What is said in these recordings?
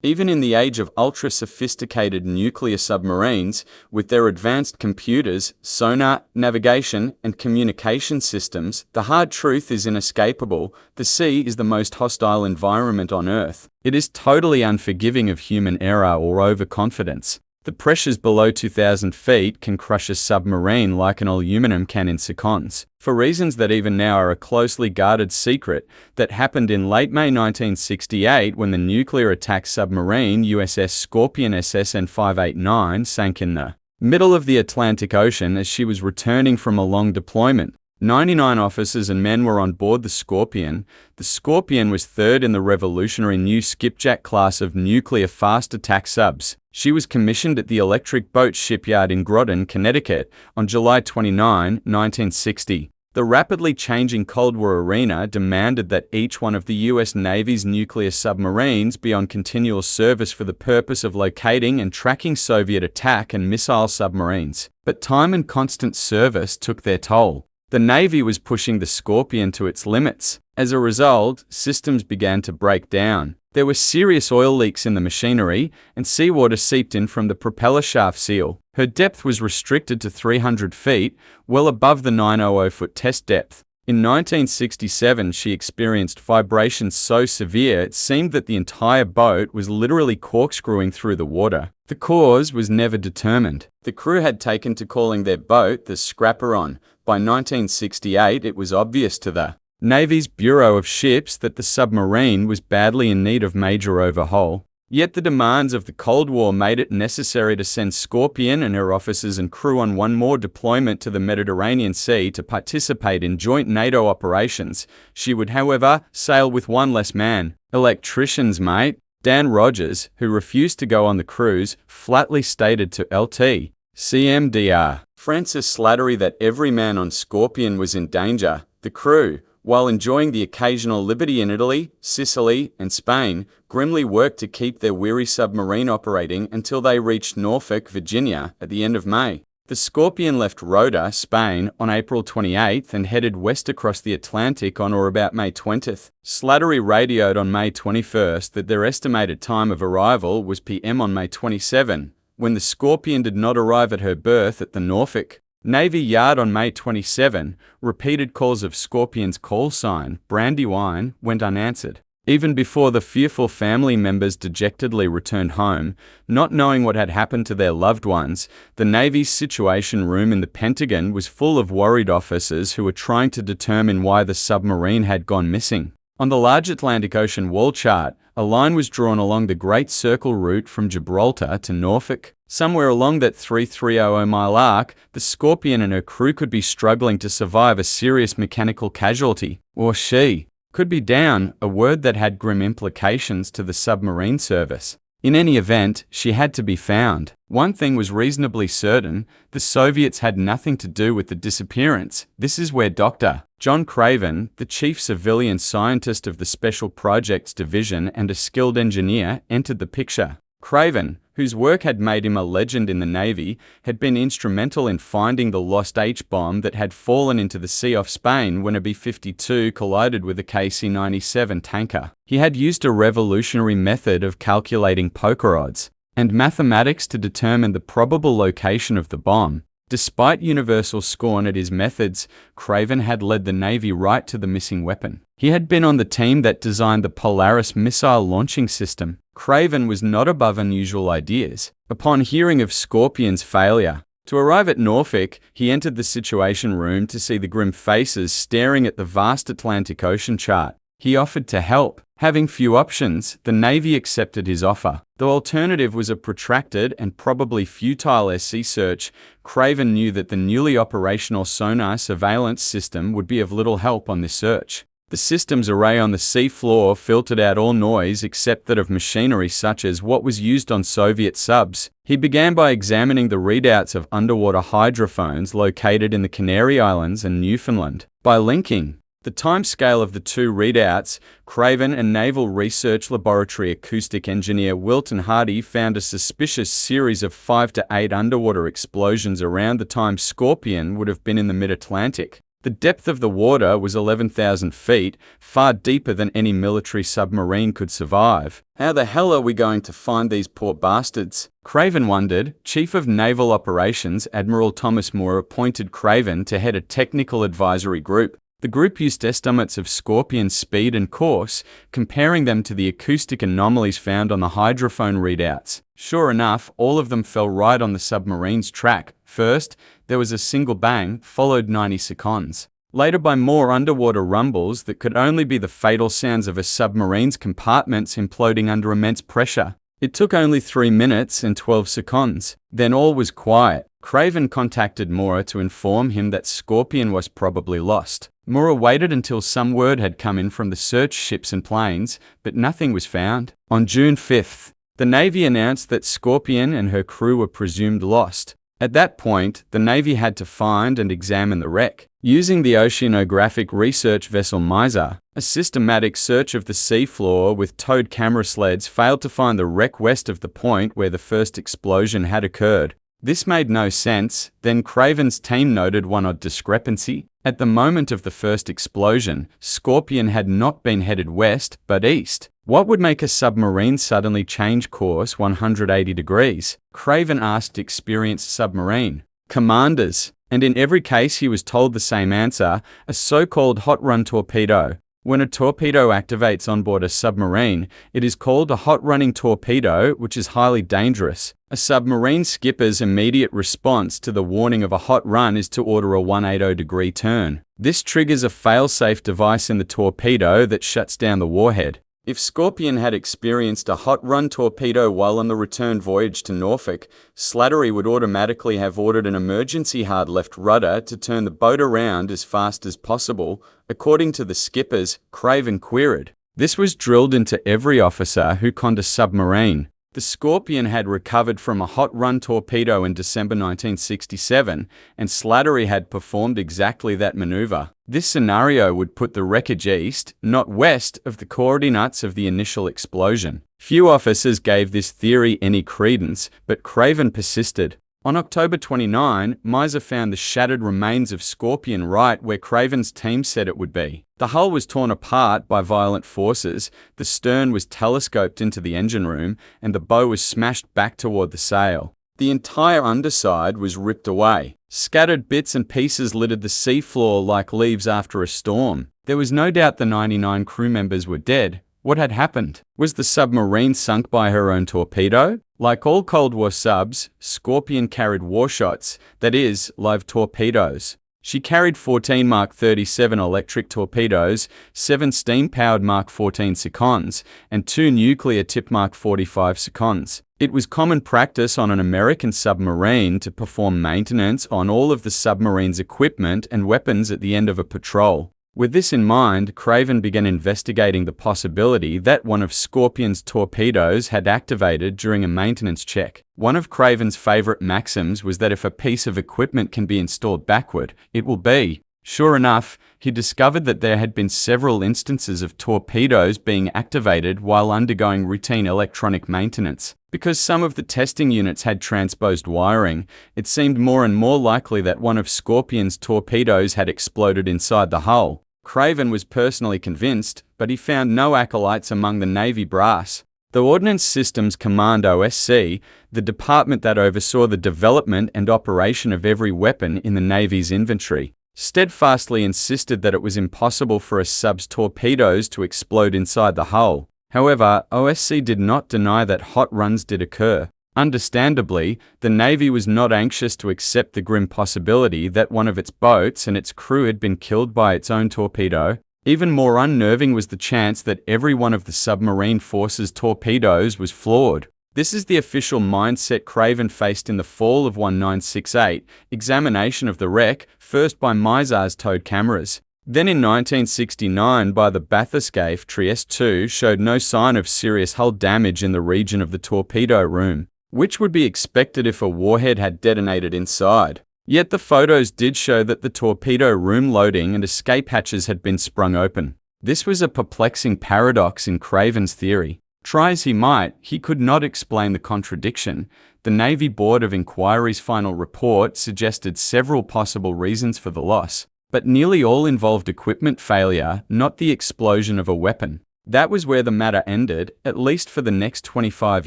Even in the age of ultra-sophisticated nuclear submarines, with their advanced computers, sonar, navigation, and communication systems, the hard truth is inescapable: the sea is the most hostile environment on Earth. It is totally unforgiving of human error or overconfidence. The pressures below 2,000 feet can crush a submarine like an aluminum can in seconds, for reasons that even now are a closely guarded secret. That happened in late May 1968 when the nuclear-attack submarine USS Scorpion SSN 589 sank in the middle of the Atlantic Ocean as she was returning from a long deployment. 99 officers and men were on board the Scorpion. The Scorpion was third in the revolutionary new skipjack class of nuclear fast attack subs. She was commissioned at the Electric Boat Shipyard in Groton, Connecticut, on July 29, 1960. The rapidly changing Cold War arena demanded that each one of the U.S. Navy's nuclear submarines be on continual service for the purpose of locating and tracking Soviet attack and missile submarines. But time and constant service took their toll. The Navy was pushing the Scorpion to its limits. As a result, systems began to break down. There were serious oil leaks in the machinery, and seawater seeped in from the propeller shaft seal. Her depth was restricted to 300 feet, well above the 900-foot test depth. In 1967, she experienced vibrations so severe it seemed that the entire boat was literally corkscrewing through the water. The cause was never determined. The crew had taken to calling their boat the Scrapper-On. By 1968, it was obvious to the Navy's Bureau of Ships that the submarine was badly in need of major overhaul. Yet the demands of the Cold War made it necessary to send Scorpion and her officers and crew on one more deployment to the Mediterranean Sea to participate in joint NATO operations. She would, however, sail with one less man. Electrician's mate, Dan Rogers, who refused to go on the cruise, flatly stated to LT CMDR Francis Slattery that every man on Scorpion was in danger. The crew, while enjoying the occasional liberty in Italy, Sicily, and Spain, grimly worked to keep their weary submarine operating until they reached Norfolk, Virginia, at the end of May. The Scorpion left Rota, Spain, on April 28 and headed west across the Atlantic on or about May 20. Slattery radioed on May 21 that their estimated time of arrival was PM on May 27, when the Scorpion did not arrive at her berth at the Norfolk Navy Yard on May 27, repeated calls of Scorpion's call sign, Brandywine, went unanswered. Even before the fearful family members dejectedly returned home, not knowing what had happened to their loved ones, the Navy's Situation Room in the Pentagon was full of worried officers who were trying to determine why the submarine had gone missing. On the large Atlantic Ocean wall chart, a line was drawn along the Great Circle route from Gibraltar to Norfolk. Somewhere along that 3,300-mile arc, the Scorpion and her crew could be struggling to survive a serious mechanical casualty. Or she could be down, a word that had grim implications to the submarine service. In any event, she had to be found. One thing was reasonably certain: the Soviets had nothing to do with the disappearance. This is where Dr. John Craven, the chief civilian scientist of the Special Projects Division and a skilled engineer, entered the picture. Craven, whose work had made him a legend in the Navy, had been instrumental in finding the lost H-bomb that had fallen into the sea off Spain when a B-52 collided with a KC-97 tanker. He had used a revolutionary method of calculating poker odds and mathematics to determine the probable location of the bomb. Despite universal scorn at his methods, Craven had led the Navy right to the missing weapon. He had been on the team that designed the Polaris missile launching system. Craven was not above unusual ideas. Upon hearing of Scorpion's failure to arrive at Norfolk, he entered the Situation Room to see the grim faces staring at the vast Atlantic Ocean chart. He offered to help. Having few options, the Navy accepted his offer. The alternative was a protracted and probably futile SC search. Craven knew that the newly operational sonar surveillance system would be of little help on this search. The system's array on the sea floor filtered out all noise except that of machinery such as what was used on Soviet subs. He began by examining the readouts of underwater hydrophones located in the Canary Islands and Newfoundland. By linking the timescale of the two readouts, Craven and Naval Research Laboratory acoustic engineer Wilton Hardy found a suspicious series of 5 to 8 underwater explosions around the time Scorpion would have been in the mid-Atlantic. The depth of the water was 11,000 feet, far deeper than any military submarine could survive. How the hell are we going to find these poor bastards? Craven wondered. Chief of Naval Operations Admiral Thomas Moore appointed Craven to head a technical advisory group. The group used estimates of Scorpion's speed and course, comparing them to the acoustic anomalies found on the hydrophone readouts. Sure enough, all of them fell right on the submarine's track. First, there was a single bang, followed 90 seconds. Later by more underwater rumbles that could only be the fatal sounds of a submarine's compartments imploding under immense pressure. It took only 3 minutes and 12 seconds. Then all was quiet. Craven contacted Moore to inform him that Scorpion was probably lost. Moore waited until some word had come in from the search ships and planes, but nothing was found. On June 5th, the Navy announced that Scorpion and her crew were presumed lost. At that point, the Navy had to find and examine the wreck. Using the oceanographic research vessel Miser, a systematic search of the seafloor with towed camera sleds failed to find the wreck west of the point where the first explosion had occurred. This made no sense. Then Craven's team noted one odd discrepancy. At the moment of the first explosion, Scorpion had not been headed west, but east. What would make a submarine suddenly change course 180 degrees? Craven asked experienced submarine commanders, and in every case he was told the same answer: a so-called hot-run torpedo. When a torpedo activates on board a submarine, it is called a hot-running torpedo, which is highly dangerous. A submarine skipper's immediate response to the warning of a hot run is to order a 180-degree turn. This triggers a fail-safe device in the torpedo that shuts down the warhead. If Scorpion had experienced a hot-run torpedo while on the return voyage to Norfolk, Slattery would automatically have ordered an emergency hard left rudder to turn the boat around as fast as possible, according to the skippers, Craven queried. This was drilled into every officer who conned a submarine. The Scorpion had recovered from a hot-run torpedo in December 1967, and Slattery had performed exactly that maneuver. This scenario would put the wreckage east, not west, of the coordinates of the initial explosion. Few officers gave this theory any credence, but Craven persisted. On October 29, Miser found the shattered remains of Scorpion right where Craven's team said it would be. The hull was torn apart by violent forces, the stern was telescoped into the engine room, and the bow was smashed back toward the sail. The entire underside was ripped away. Scattered bits and pieces littered the seafloor like leaves after a storm. There was no doubt the 99 crew members were dead. What had happened? Was the submarine sunk by her own torpedo? Like all Cold War subs, Scorpion carried warshots, that is, live torpedoes. She carried 14 Mark 37 electric torpedoes, 7 steam-powered Mark 14 seconds, and 2 nuclear-tipped Mark 45 seconds. It was common practice on an American submarine to perform maintenance on all of the submarine's equipment and weapons at the end of a patrol. With this in mind, Craven began investigating the possibility that one of Scorpion's torpedoes had activated during a maintenance check. One of Craven's favorite maxims was that if a piece of equipment can be installed backward, it will be. Sure enough, he discovered that there had been several instances of torpedoes being activated while undergoing routine electronic maintenance. Because some of the testing units had transposed wiring, it seemed more and more likely that one of Scorpion's torpedoes had exploded inside the hull. Craven was personally convinced, but he found no acolytes among the Navy brass. The Ordnance Systems Command OSC, the department that oversaw the development and operation of every weapon in the Navy's inventory, steadfastly insisted that it was impossible for a sub's torpedoes to explode inside the hull. However, OSC did not deny that hot runs did occur. Understandably, the Navy was not anxious to accept the grim possibility that one of its boats and its crew had been killed by its own torpedo. Even more unnerving was the chance that every one of the submarine force's torpedoes was flawed. This is the official mindset Craven faced in the fall of 1968, examination of the wreck, first by Miser's towed cameras. Then in 1969 by the bathyscaphe Trieste II showed no sign of serious hull damage in the region of the torpedo room, which would be expected if a warhead had detonated inside. Yet the photos did show that the torpedo room loading and escape hatches had been sprung open. This was a perplexing paradox in Craven's theory. Try as he might, he could not explain the contradiction. The Navy Board of Inquiry's final report suggested several possible reasons for the loss. but nearly all involved equipment failure, not the explosion of a weapon. That was where the matter ended, at least for the next 25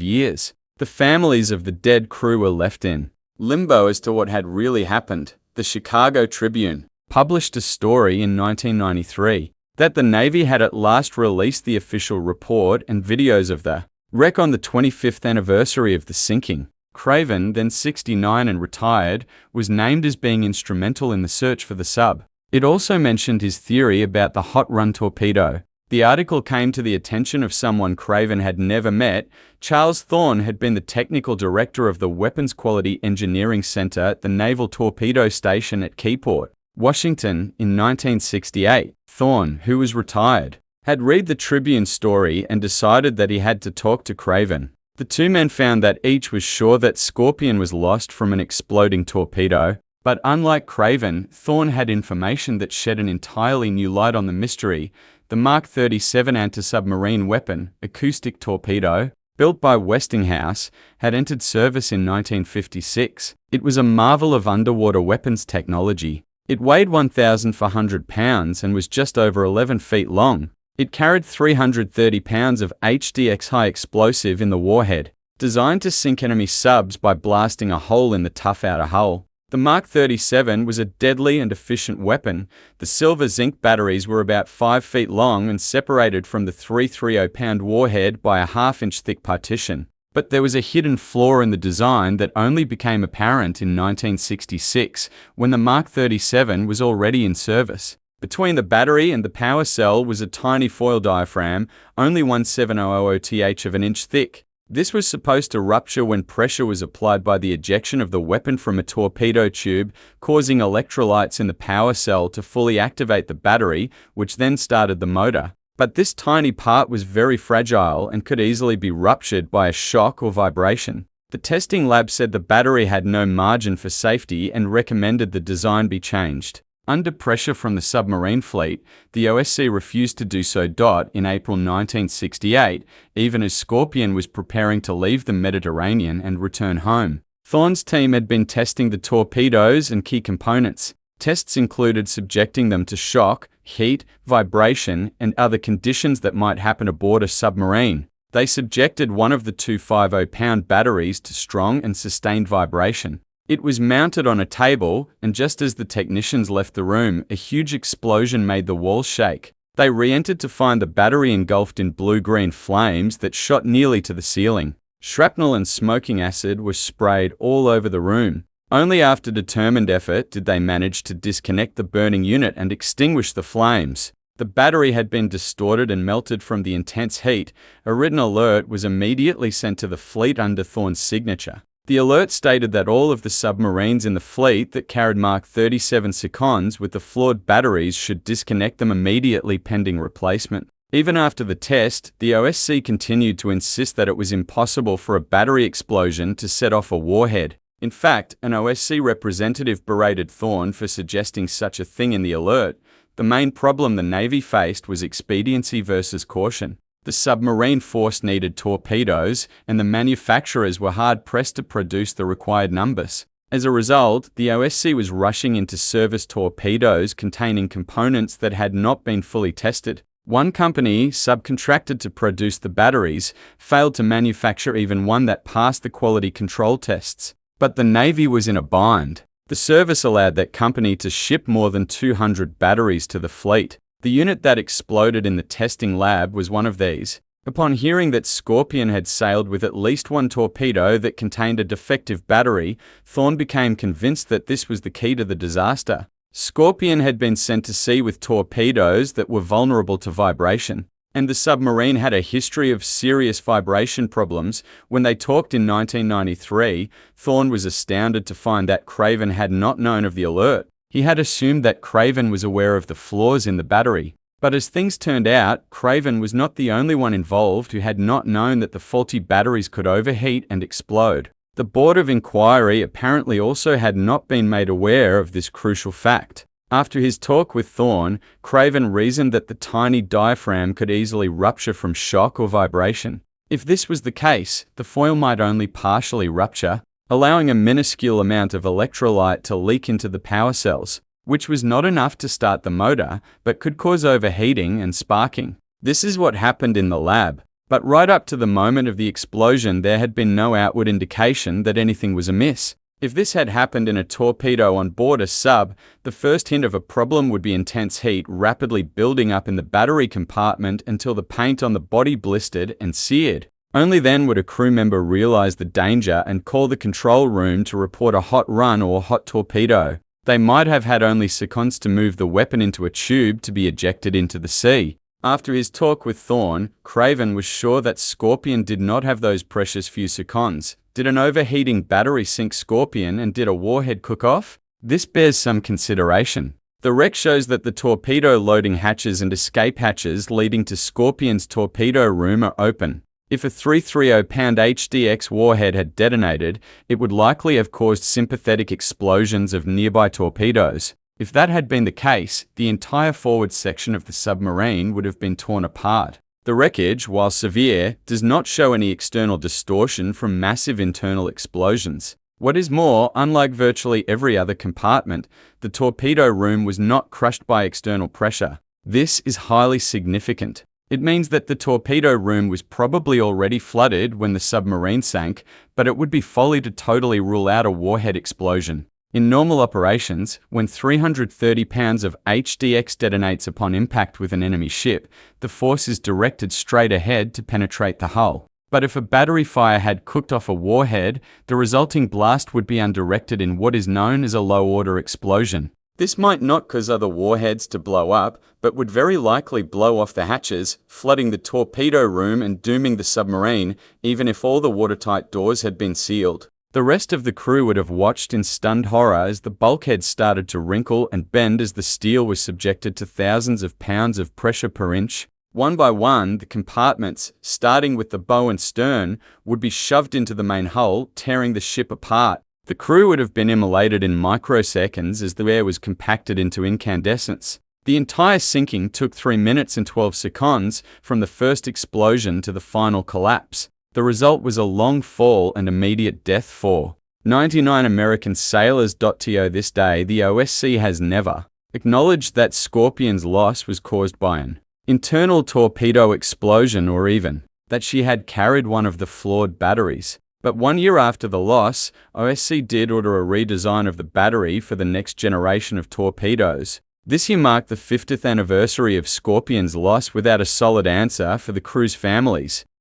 years. The families of the dead crew were left in limbo as to what had really happened. The Chicago Tribune published a story in 1993 that the Navy had at last released the official report and videos of the wreck on the 25th anniversary of the sinking. Craven, then 69 and retired, was named as being instrumental in the search for the sub. It also mentioned his theory about the hot run torpedo. The article came to the attention of someone Craven had never met. Charles Thorne had been the technical director of the Weapons Quality Engineering Center at the Naval Torpedo Station at Keyport, Washington, in 1968. Thorne, who was retired, had read the Tribune story and decided that he had to talk to Craven. The two men found that each was sure that Scorpion was lost from an exploding torpedo, but unlike Craven, Thorne had information that shed an entirely new light on the mystery. The Mark 37 anti-submarine weapon, acoustic torpedo, built by Westinghouse, had entered service in 1956. It was a marvel of underwater weapons technology. It weighed 1,400 pounds and was just over 11 feet long. It carried 330 pounds of HDX high explosive in the warhead, designed to sink enemy subs by blasting a hole in the tough outer hull. The Mark 37 was a deadly and efficient weapon. The silver zinc batteries were about 5 feet long and separated from the 330-pound warhead by a half-inch thick partition. But there was a hidden flaw in the design that only became apparent in 1966, when the Mark 37 was already in service. Between the battery and the power cell was a tiny foil diaphragm, only 1/700th of an inch thick. This was supposed to rupture when pressure was applied by the ejection of the weapon from a torpedo tube, causing electrolytes in the power cell to fully activate the battery, which then started the motor. But this tiny part was very fragile and could easily be ruptured by a shock or vibration. The testing lab said the battery had no margin for safety and recommended the design be changed. Under pressure from the submarine fleet, the OSC refused to do so. In April 1968, even as Scorpion was preparing to leave the Mediterranean and return home. Thorne's team had been testing the torpedoes and key components. Tests included subjecting them to shock, heat, vibration, and other conditions that might happen aboard a submarine. They subjected one of the two 50-pound batteries to strong and sustained vibration. It was mounted on a table, and just as the technicians left the room, a huge explosion made the walls shake. They re-entered to find the battery engulfed in blue-green flames that shot nearly to the ceiling. Shrapnel and smoking acid were sprayed all over the room. Only after determined effort did they manage to disconnect the burning unit and extinguish the flames. The battery had been distorted and melted from the intense heat. A written alert was immediately sent to the fleet under Thorne's signature. The alert stated that all of the submarines in the fleet that carried Mark 37 Seconds with the flawed batteries should disconnect them immediately pending replacement. Even after the test, the OSC continued to insist that it was impossible for a battery explosion to set off a warhead. In fact, an OSC representative berated Thorne for suggesting such a thing in the alert. The main problem the Navy faced was expediency versus caution. The submarine force needed torpedoes, and the manufacturers were hard-pressed to produce the required numbers. As a result, the OSC was rushing into service torpedoes containing components that had not been fully tested. One company, subcontracted to produce the batteries, failed to manufacture even one that passed the quality control tests. But the Navy was in a bind. The service allowed that company to ship more than 200 batteries to the fleet. The unit that exploded in the testing lab was one of these. Upon hearing that Scorpion had sailed with at least one torpedo that contained a defective battery, Thorne became convinced that this was the key to the disaster. Scorpion had been sent to sea with torpedoes that were vulnerable to vibration, and the submarine had a history of serious vibration problems. When they talked in 1993, Thorne was astounded to find that Craven had not known of the alert. He had assumed that Craven was aware of the flaws in the battery. But as things turned out, Craven was not the only one involved who had not known that the faulty batteries could overheat and explode. The Board of Inquiry apparently also had not been made aware of this crucial fact. After his talk with Thorne, Craven reasoned that the tiny diaphragm could easily rupture from shock or vibration. If this was the case, the foil might only partially rupture, allowing a minuscule amount of electrolyte to leak into the power cells. which was not enough to start the motor, but could cause overheating and sparking. This is what happened in the lab. But right up to the moment of the explosion, there had been no outward indication that anything was amiss. If this had happened in a torpedo on board a sub, the first hint of a problem would be intense heat rapidly building up in the battery compartment until the paint on the body blistered and seared. Only then would a crew member realize the danger and call the control room to report a hot run or hot torpedo. They might have had only seconds to move the weapon into a tube to be ejected into the sea. After his talk with Thorne, Craven was sure that Scorpion did not have those precious few seconds. Did an overheating battery sink Scorpion, and did a warhead cook off? This bears some consideration. The wreck shows that the torpedo loading hatches and escape hatches leading to Scorpion's torpedo room are open. If a 330-pound HDX warhead had detonated, it would likely have caused sympathetic explosions of nearby torpedoes. If that had been the case, the entire forward section of the submarine would have been torn apart. The wreckage, while severe, does not show any external distortion from massive internal explosions. What is more, unlike virtually every other compartment, the torpedo room was not crushed by external pressure. This is highly significant. It means that the torpedo room was probably already flooded when the submarine sank, but it would be folly to totally rule out a warhead explosion. In normal operations, when 330 pounds of HDX detonates upon impact with an enemy ship, the force is directed straight ahead to penetrate the hull. But if a battery fire had cooked off a warhead, the resulting blast would be undirected in what is known as a low-order explosion. This might not cause other warheads to blow up, but would very likely blow off the hatches, flooding the torpedo room and dooming the submarine, even if all the watertight doors had been sealed. The rest of the crew would have watched in stunned horror as the bulkhead started to wrinkle and bend as the steel was subjected to thousands of pounds of pressure per inch. One by one, the compartments, starting with the bow and stern, would be shoved into the main hull, tearing the ship apart. The crew would have been immolated in microseconds as the air was compacted into incandescence. The entire sinking took 3 minutes and 12 seconds from the first explosion to the final collapse. The result was a long fall and immediate death for 99 American sailors. To this day, the OSC has never acknowledged that Scorpion's loss was caused by an internal torpedo explosion or even that she had carried one of the flawed batteries. But 1 year after the loss, OSC did order a redesign of the battery for the next generation of torpedoes. This year marked the 50th anniversary of Scorpion's loss without a solid answer for the crew's families.